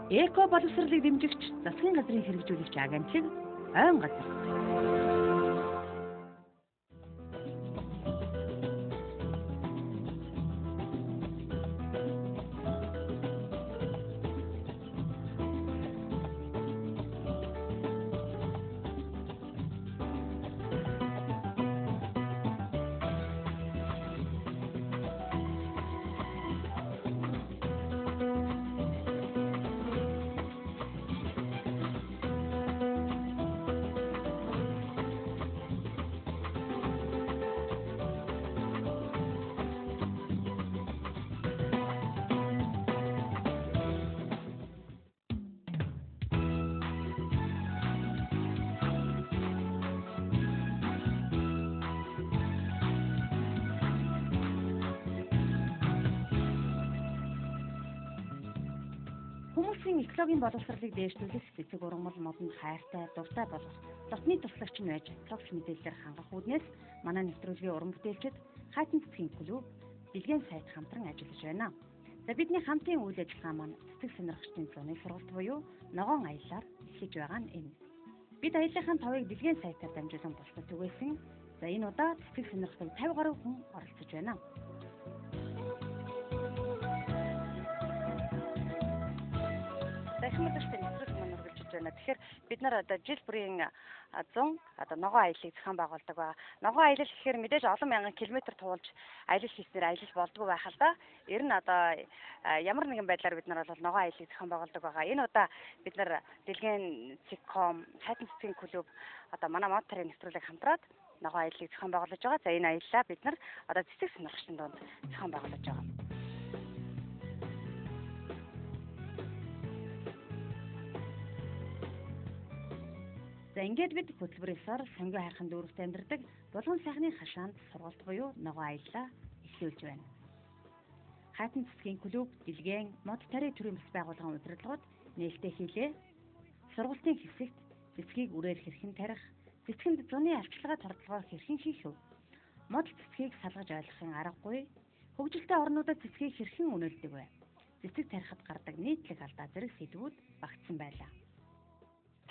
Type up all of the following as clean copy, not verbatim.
Эко боловсролыг дэмжигч засгийн газрын хэрэгжүүлэгч агентлаг ойн газар. Хүмүүсийн экологийн боловсролыг дээшлүүлэх, цэцэг ургамал модонд хайртай, дуртай болох дотны туслагч нь байж, цогц мэдээлэлээр хангах үүднээс манай нэвтрүүлгийн уран бүтээлчид Хайтан цэцгийн клуб, Дэлгэн сайд хамтран ажиллаж байна. За бидний хамтын үйл ажиллагаа маань цэцэг сонирхогчдын зуны сургалт буюу ногоон аяллаар эхэлж байгаа нь энэ. Бид аяллахын товыг Дэлгэн сайтаар дамжуулан бусдад түгээсэн. За энэ удаа цэцэг сонирхдаг 50 гаруй хүн оролцож байна. Дахимдагчдын нэвтрүүлэг маань үргэлжлэж байна. Тэгэхээр бид нар одоо жил бүрийн 100 одоо ногоон аяллыг зохион байгуулдаг ба ногоон аялал гэхээр мэдээж олон мянган километр туулж аялал хийснээр аялал болдгоо байх л да. Ер нь одоо ямар нэгэн байдлаар бид нар бол ногоон аяллыг зохион байгуулдаг байгаа. Энэ удаа бид нар Дэлгэн цэцэг.com, Хайтан цэцгийн клуб одоо манай мод тарын нэвтрүүлэг хамтраад ногоон аяллыг зохион байгуулж байгаа. За энэ аяллаа бид нар одоо цэцэг сонирхогчдын дунд зохион байгуулж байгаа. За ингээд бид хөтөлбөрөөр сангийн хайрхан дүүрэгт амьдардаг Булган сайхны хашаанд сургалт буюу ногоон аяллаа эхлүүлж байна. Хайтан цэцгийн клуб, Дэлгэн, мод тарын төрийн бас байгууллагын удирдлагууд нээлттэй хийлээ. Сургалтын хэсэгт цэцгийг үрээр хэрхэн тарих, цэцгэнд зуны арчилгаа туртлагаар хэрхэн хийх вэ? Мод цэцгийг салгаж ойлгохын аргагүй, хөгжилтэй орнуудад цэцгийг хэрхэн үнэлдэг вэ? Цэцэг тарихад гардаг нийтлэг алдаа зэрэг сэдвүүд багтсан байлаа.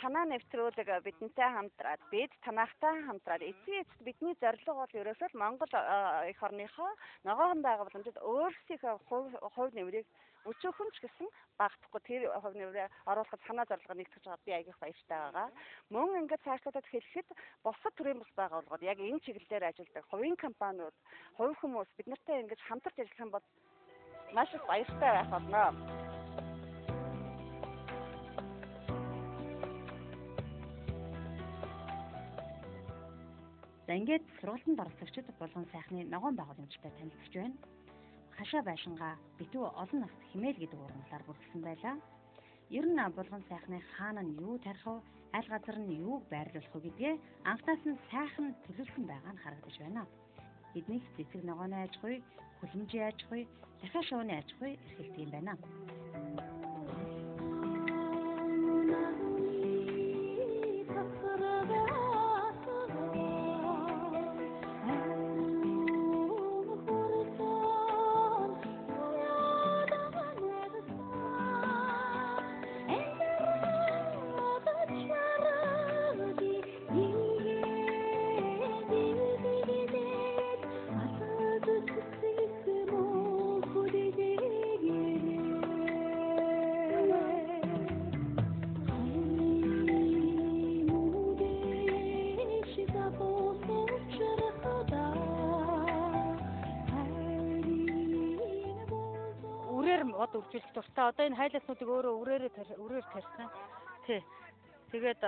Танаа нэвтрүүлэг бидэнтэй хамтраад бид танахтай хамтраад эцсийн эцэст бидний зорилго бол ерөөсөө Монгол эх орныхоо ногоон байгууламжид өөрсдийнхөө хувь нэмрийг өчөөхөн ч гэсэн багтахгүй тэр хувь нэмрээ оруулахад санаа зорилго нэгтгэж байгаа би аягүйх баяртай байгаа. Мөн ингээд цаашлуулад хэлэхэд бусад төрлийн бас байгууллагууд яг энэ чиглэлээр ажилладаг хувийн компаниуд, хувь хүмүүс бид нартай ингэж хамтарч ажиллах юм бол маш их баяртай байх болно. За ингээд сургалтанд оролцогчид Булган сайхны ногоон байгууламжтай танилцж байна. Хашаа байшингаа битүү олон наст хэмээл гэдэг ургамлаар бүрдсэн байлаа. Ер нь Булган сайхны хаана нь юу тарих вэ, аль газар нь юуг байрлуулах вэ гэдгээ анхнаас нь сайхан төлөвлөсөн байгаа нь харагдаж байна. Эднийх цэцэг ногооны аж ахуй, хүлэмжийн аж ахуй, дахиад шувууны аж ахуй эрхэлдэг юм байна. Мод үржүүлэх дуртай. Одоо энэ хайласнуудыг өөрөө үрээр тарьсан. Тэгээд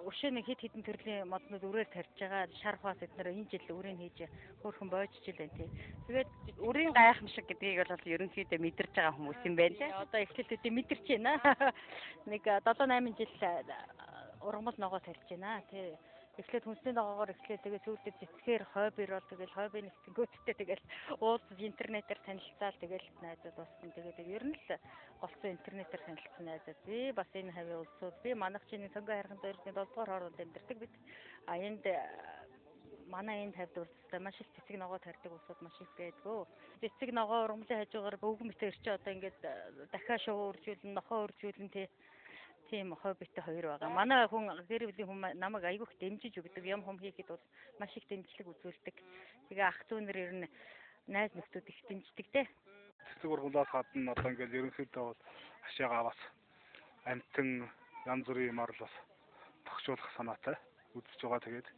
өшөөний хит хитэн төрлийн моднууд үрээр тарьж байгаа. Шарфаас эднэр энэ жил үрийг хийж хөөрхөн боожж илэн тий. Тэгээд үрийн гайхамшиг гэдгийг бол ерөнхийдөө мэдэрч байгаа хүмүүс юм байна тий. Одоо эхлэлтүүдээ мэдэрч байна. Нэг 7-8 жил ургамал ногоо тарьж байна тий. Эхлээд хүнсний ногоогоор эхлээд тэгээд сүүлдээ цэцгээр хойбир бол тэгээд хойбын нэтгэнгүүттэй тэгээд уулз интернетээр танилцаал тэгээд найзууд болсон. Тэгээд ер нь л голцоо интернетээр танилцсан найзууд. Би бас энэ хавийн улсууд би манайх чиний сангийн хайрхан дээрний 7 дугаар хооронд амьдардаг бид. Энд манай энэ тавьд урдтай маш их цэцэг ногоо тарьдаг усуд маш их байдгүй. Цэцэг ногоо ургамлын хажуугаар өвгөн мэтэр чи одоо ингээд дахиад шувуу үржүүлэн, нохоо үржүүлэн тийм хоббитэй хоёр байгаа. Манай хүн гэр бүлийн хүн намайг айгүйх дэмжиж өгдөг. Юм хүм хийхэд бол маш их дэмжлэг үзүүлдэг. Тэгээ ах дүүнэр ер нь найз нөхдөд их дэмждэг те. Цэцэг ургамлаас гадна одоо ингээд ерөнхийдөө бол хашаагаа бас амтэн янз бүрийн юмар л бас тогтжуулах санаатай үзэж байгаа. Тэгээд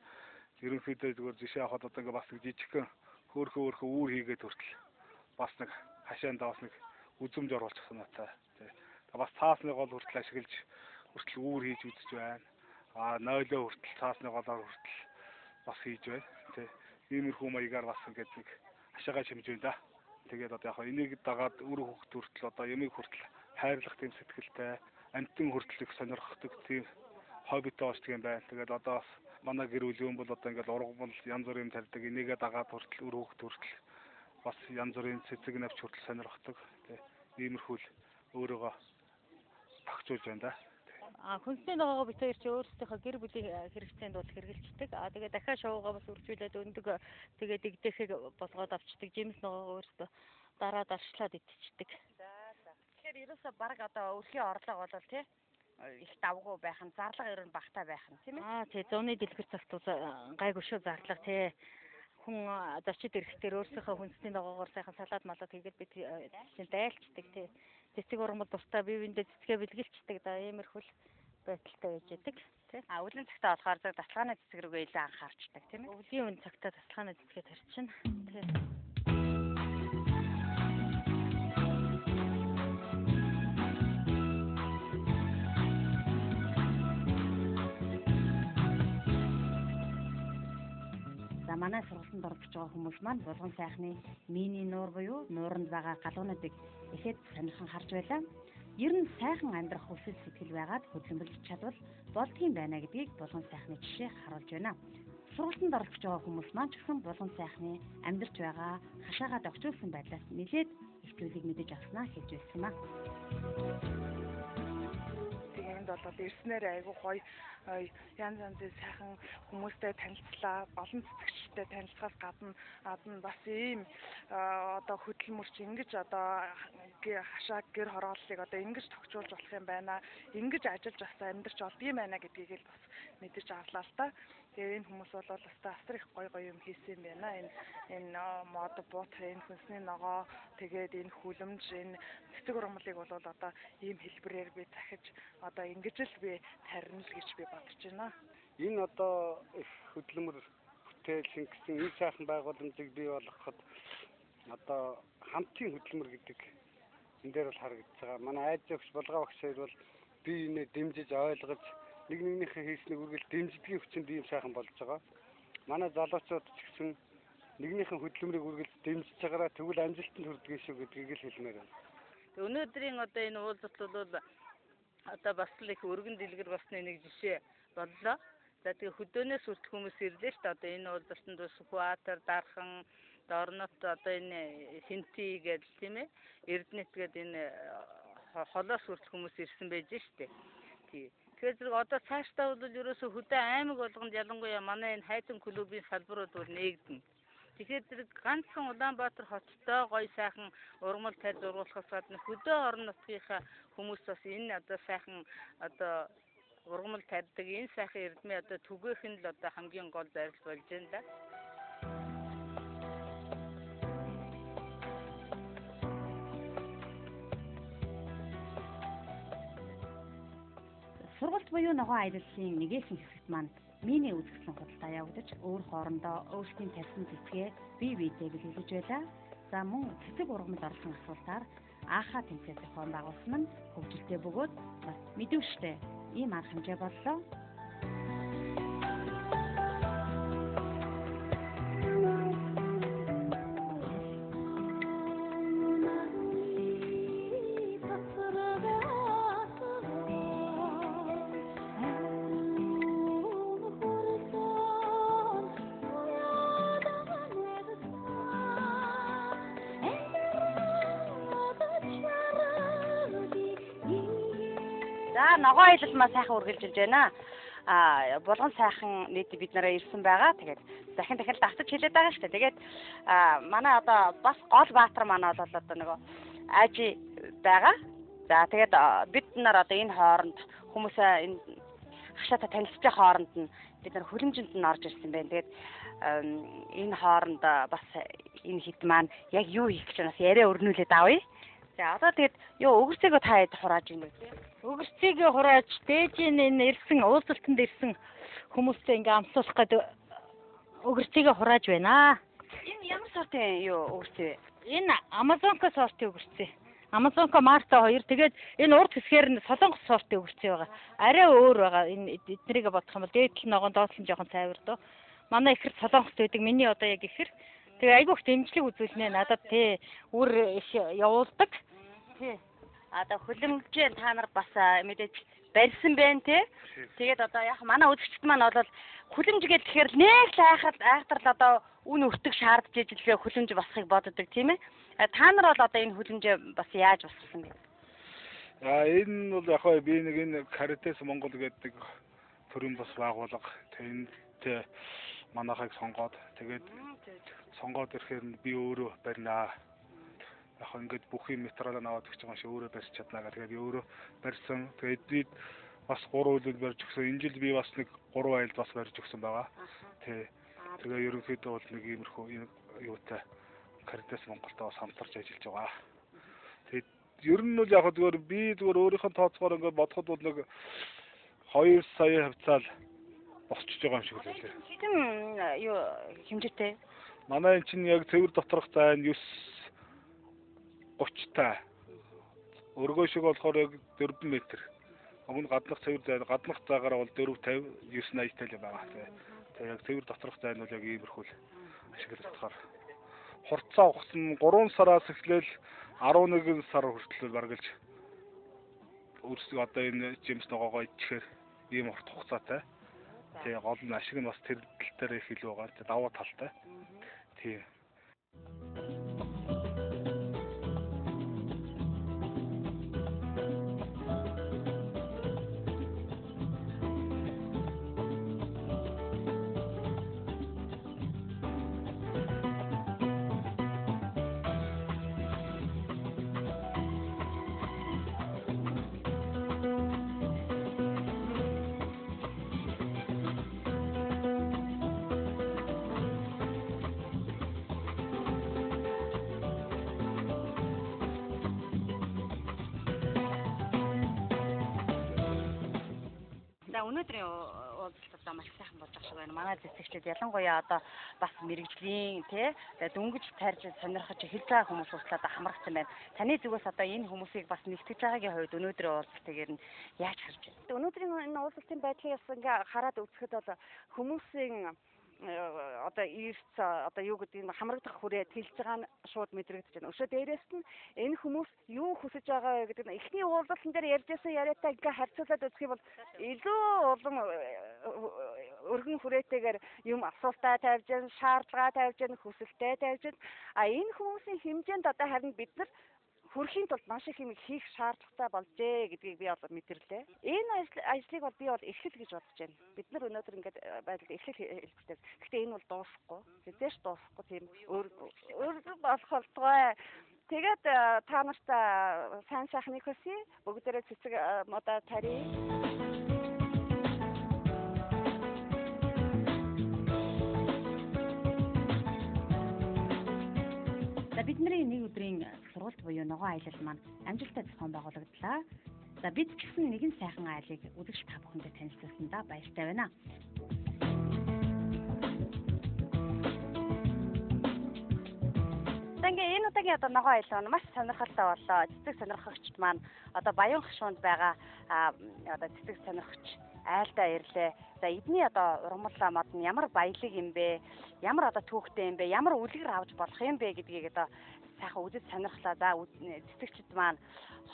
ерөнхийдөө зүгээр жишээ авахад одоо ингээд бас жижигхэн хөөхөн үүр хийгээд хүртэл бас нэг хашаанд бас нэг үзэмж оруулах санаатай. Бас цаасны гол хүртэл ашиглаж хүртэл үүр хийж үзэж байна. Нойлоо хүртэл цаасны голоор хүртэл бас хийж байна. Иймэрхүү маягаар бас ингээд нэг хашаагаа шимж байна да. Тэгээд одоо яг энийг дагаад үр хөвгт хүртэл одоо ямиг хүртэл хайрлах тийм сэтгэлтэй амтэн хүртэл их сонирхдаг тийм хоббитой болчихг юм байна. Тэгээд одоо бас манай гэр бүлийн бол одоо ингээд ургамал янз бүрийн тарьдаг. Энийгээ дагаад хүртэл үр хөвгт хүртэл бас янз бүрийн цэцэг навч хүртэл сонирхдаг. Иймэрхүү л өөрийгөө тогтжуулж байна да. Хүнсний ногоогоо бид хоёр чи өөрсдийнхөө гэр бүлийн хэрэгцээнд бол хэрэгжилдэг. Тэгээ дахиад шоугаа бас үржүүлээд өндөг тэгээ дэгдэхийг болгоод авчдаг. Жимс ногоогоо өөрсдөө дараа даршлаад идчихдэг. Тэгэхээр ерөөсөө баг одоо өрхийн орлого бол тий их давгүй байх нь зарлага ер нь багтаа байх нь тийм ээ. Тий зуны дэлгэр цагт гайгүй шүү зарлага тий. Хүн зочид ирэхдээ өөрсдийнхөө хүнсний ногоогоор сайхан салаад малаад хийгээд бид чинь дайлцдаг тий. Цэцэг ургамал дуртай бивэндээ цэцгээ бэлгэлцдэг да иймэрхүү байдалтай байж байдаг тий. Өвлийн цагтаа болохоор зөв тасалгааны цэцэг рүүгээ илүү анхаарчдаг тийм ээ. Өвлийн үн цагтаа тасалгааны цэцгээ тарьчихна тий. За манай сургалтанд орж байгаа хүмүүс маань Булган сайхны мини нуур буюу нууранд байгаа галуунуудыг ихэд сонирхон харж байлаа. Ер нь сайхан амьдрах хүсэл сэтгэл байгаад хөдөлмөрлөж чадвал болдгийн байна гэдгийг Булган сайхны жишээ харуулж байна. Сургалтанд орж байгаа хүмүүс маань ч гэсэн Булган сайхны амьдарч байгаа хашаагаа догчулсан байдлаас нэлээд их зүйлийг мэдэж авснаа хэлж байсан юм аа. Энд бол ирснээр айгүй гоё янз янзын сайхан хүмүүстэй танилцлаа. Олон цэцэгчтэй танилцахаас гадна бас ийм одоо хөдөлмөрч ингэж одоо хашаа гэр хорооллыг одоо ингэж тогтжуулж болох юм байна. Ингэж ажиллаж бас амьдарч болдгийм байна гэдгийг л бас мэдэж авлаа л та. Тэгээ энэ хүмүүс бол бас асар их гоё юм хийсэн юм байна. Энэ мод буут, энэ хүнсний ногоо, тэгээд энэ хүлэмж, энэ цэцэг ургамлыг бол одоо ийм хэлбэрээр би захиж одоо ингэж л би тарина л гэж би бодож байна. Энэ одоо их хөдөлмөр бүтээл гэсэн энэ сайхан байгууламжийг бий болгоход одоо хамтын хөдөлмөр гэдэг энэ дээр бол харагдаж байгаа. Манай айд зөвч булгаа багш хоёр бол би энэ дэмжиж ойлгож нэг нэгнийхээ хийснийг үргэлж дэмждгийн хүчинд ийм сайхан болж байгаа. Манай залуучууд ч гэсэн нэгнийхээ хөдөлмөрийг үргэлж дэмжиж байгаараа тэгвэл амжилтанд хүрдэг шүү гэдгийг л хэлмээр байна. Өнөөдрийн одоо энэ уулзалт бол одоо бас л их өргөн дэлгэр басны нэг жишээ боллоо. За тэгээ хөдөөнөөс хүртэл хүмүүс ирлээ шүү дээ. Одоо энэ уулзалтанд Сүхбаатар, Дархан, Дорнот одоо энэ Синти гэж тийм ээ. Эрдэнэт гэдэг энэ холоос хүртэл хүмүүс ирсэн байж шүү дээ. Тий. Тэгэхээр одоо цаашдаа бол ерөөсө хөдөө аймаг болгонд ялангуяа манай энэ хайцан клубын салбарууд бол нээгдэнэ. Тэгэхээр тэр ганцхан Улаанбаатар хоттой гоё сайхан ургамал тарьж ургуулахаас гадна хөдөө орон нутгийнхаа хүмүүс бас энэ одоо сайхан одоо ургамал тарьдаг энэ сайхан эрдмээ одоо түгээх нь л одоо хамгийн гол зорилго болж байна да. Сургалт буюу ногоо аяллалын нэгэн хэсэгт манд мини үзэсгэлэн худалдаа явагдаж өөр хоорондоо өөрсдийн тавьсан цэцгээ бие биедээ бэлгэлж байлаа. За мөн цэцэг ургамал орлон асуултаар аахаа тэмцээн зохион байгуулсан нь хөгжилтэй бөгөөд бас мэдвэштэй ийм арга хэмжээ боллоо. За ногоо аялал маа сайхан үргэлжилж байна. Булган сайхан нийт бид нараа ирсэн байгаа. Тэгээд дахин давтаж хэлээд байгаа шүү дээ. Тэгээд манай одоо бас гол баатар манай бол одоо нөгөө ажи байгаа. За тэгээд бид нар одоо энэ хооронд хүмүүсээ энэ хашаата танилцчих хооронд нь бид нар хүлэмжинд нь орж ирсэн байна. Тэгээд энэ хооронд бас энэ хэд маань яг юу хийх гэж бас яриа өрнүүлээд авъя. За одоо тэгээд юу өгөрцөөгөө та хэд хурааж ийн үү? Өгөрцөөгөө хурааж дээжийн энэ ирсэн уулзалтанд ирсэн хүмүүстэй ингээ амсуулах гэдэг өгөрцөөгөө хурааж байна. Энэ ямар сортын юу өгөрцөө вэ? Энэ Амазонко сортын өгөрцөө. Амазонко Марта 2. Тэгээд энэ урд хэсгээр нь Солонгос сортын өгөрцөө байгаа. Арай өөр байгаа. Энэ эднэрийг бодох юм бол дээдл ногоон доотлон жоохон цайвар дөө. Манай ихэр Солонгост байдаг. Миний одоо яг ихэр. Тэгээ айгүйх дэмжлэг үзүүлнэ. Надад тий үр явуулдаг. Тий. Одоо хүлэмжээр та нар бас мэдээж барьсан байна тий. Тэгээд одоо яг манай үзэгчд маань бол хүлэмж гэхээр нэг л айхтар л одоо үн өртөг шаардж ижилгээ хүлэмж басахыг боддог тийм ээ. Та нар бол одоо энэ хүлэмжээ бас яаж бассан бэ? Энэ бол яг би нэг энэ Caritas Монгол гэдэг төрийн бас байгууллага тэнд манайхыг сонгоод тэгээд сонгоод ирэхээр би өөрөө барьнаа. Яг ингээд бүх юм материалаа аваад өгч байгаа шиг өөрөө барьж чаднаа гэх. Тэгээд өөрөө барьсан. Тэгээд би бас 3 үйлдэл барьж өгсөн. Энэ жил би бас нэг 3 айлд бас барьж өгсөн байгаа. Тэгээ ерөнхийдөө бол нэг иймэрхүү юутай Caritas Монголтой бас хамтарч ажиллаж байгаа. Тэгээд ер нь бол яг зүгээр би зүгээр өөрийнхөө тооцоогоор ингээд бодоход бол нэг 2 сая хавцаал босчиж байгаа юм шиг үлээ. Хэдэн юу хэмжээтэй? Манай энэ чинь яг цэвэр доторх зайн 9:30 та. Өргөө шиг болохоор яг 4 м. Өмнө гаднах цэвэр зайн гаднах заагаараа бол 4:50 9:80 тал байгаа. Тэгээ яг цэвэр доторх зайн бол яг иймэрхүү ашиглагдахаар хурцаа ухсан 3 сараас эхлээл 11 сар хүртэл баргалж өөрсдөө одоо энэ жимс ногоогоо идэхээр ийм урт хугацаатай. Тэгээ гол нь ашиг нь бас тэр тал дээр их илүү байгаа. Даваа талтай. Тийм. Өнөөдрийн уулзалт маш сайхан болж байгаа шиг байна. Манай зэвсэгчид ялангуяа одоо бас мэрэгжлийн тий дөнгөж тарж сонирхож хэлцээ хүмүүс уучлаад хамрагдсан байна. Таны зүгээс одоо энэ хүмүүсийг бас нэгтгэж байгаагийн хувьд өнөөдрийн уулзалтыг нь яаж харж байна? Өнөөдрийн энэ уулзалтын байдлыг бас ингээ хараад үзэхэд бол хүмүүсийн одоо ирц одоо юу гэдэг нь хамрагдах хүрээ тэлж байгаа нь шууд мэдрэгдэж байна. Өшөө дээрээс нь энэ хүмүүс юу хүсэж байгаа вэ гэдэг нь эхний уулзалтан дээр ярьжсэн яриатай ингээ харьцуулаад үзэх юм бол илүү улам өргөн хүрээтэйгээр юм асуултаа тавьж, шаардлага тавьж, хүсэлтээ тавьж, энэ хүмүүсийн хэмжээнд одоо харин бид нар хүрхийн тулд маш их юм хийх шаардлагатай болжээ гэдгийг би бол мэдэрлээ. Энэ ажлыг бол би бол эхлэл гэж бодож байна. Бид нар өнөөдөр ингээд байдалд эхлэл хэлбэртэй. Гэхдээ энэ бол дуусахгүй. Мэдээж дуусахгүй тийм өөр болох болтугай. Тэгээд та нартай сайн сайхныг хүсье. Бүгдээрээ цэцэг модоо тарья. Бидний нэг өдрийн сургалт буюу ногоон аялал маань амжилттай зохион байгуулагдлаа. За бид ч гэсэн нэгэн сайхан аялыг үзэгч та бүхэндээ танилцуулсандаа баяртай байна. Ингээ энэ удаагийн одоо ногоон аялал маш сонирхолтой боллоо. Цэцэг сонирхогчд маань одоо Баян хашуунд байгаа одоо цэцэг сонирхогч айлдаа ирлээ. За эдний одоо ургамал мод нь ямар баялаг юм бэ? Ямар одоо түүхтэй юм бэ? Ямар үлгэр авч болох юм бэ гэдгийг одоо сайхан үзэж сонирхлаа. За цэцэгчд маань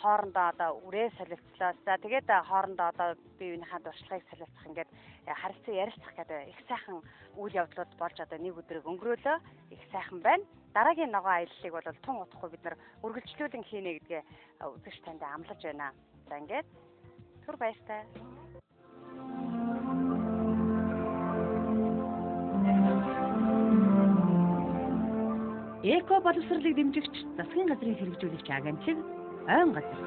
хоорондоо одоо үрээ солилцлоо. За тэгээд хоорондоо одоо бие биенийхээ дуршлагыг солилцох ингээд харилцан ярилцах гэдэг их сайхан үйл явдлууд болж одоо нэг өдрийг өнгөрөөлөө. Их сайхан байна. Дараагийн ногоон аяллыг бол тун утахгүй бид нар үргэлжлүүлэн хийнэ гэдгээ үзэгч танд амлаж байна. За ингээд түр баяртай. Thank you. Эко боловсролыг дэмжигч засгийн газрын хэрэгжүүлэгч агентлаг ойн газар.